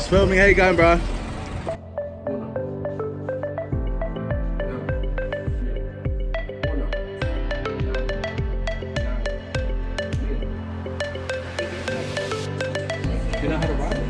Just filming. How you going, bro? You know how to ride it?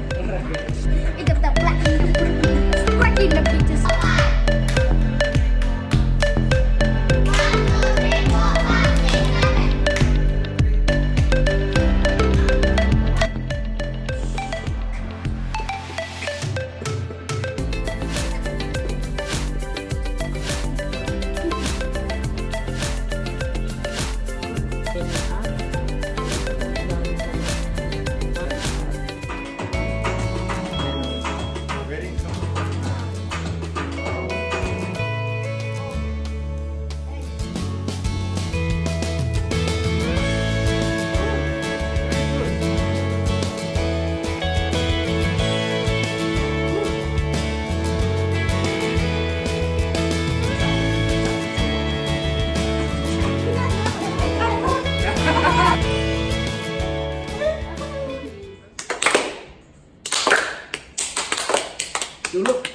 So look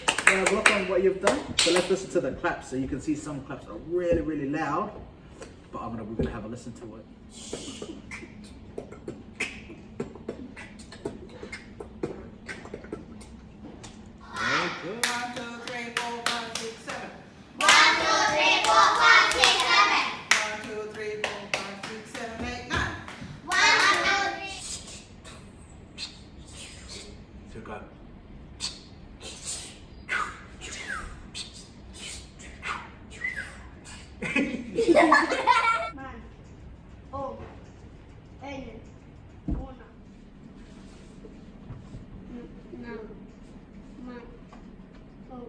on what you've done. So let's listen to the claps. So you can see some claps are really, really loud. But we're gonna have a listen to it. Very good. 1, 2, 3, 4, 5, 6, 7. 1, 2, 3, 4, 5, 6, 7. 1, 2, 3, 4, 5, 6, 7, 8, 9. 1, 2, 3. So go. Man, oh, ene, una, no, man, oh,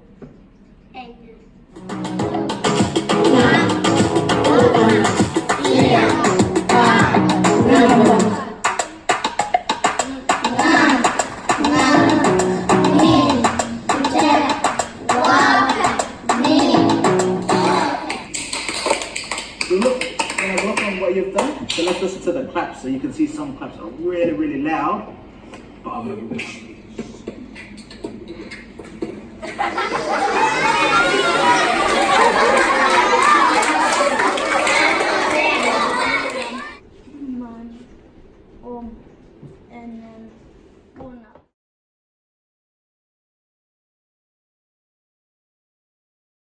ene. So look on what you've done. So let's listen to the claps. So you can see some claps are really, really loud. But I'm gonna Man, ene, una.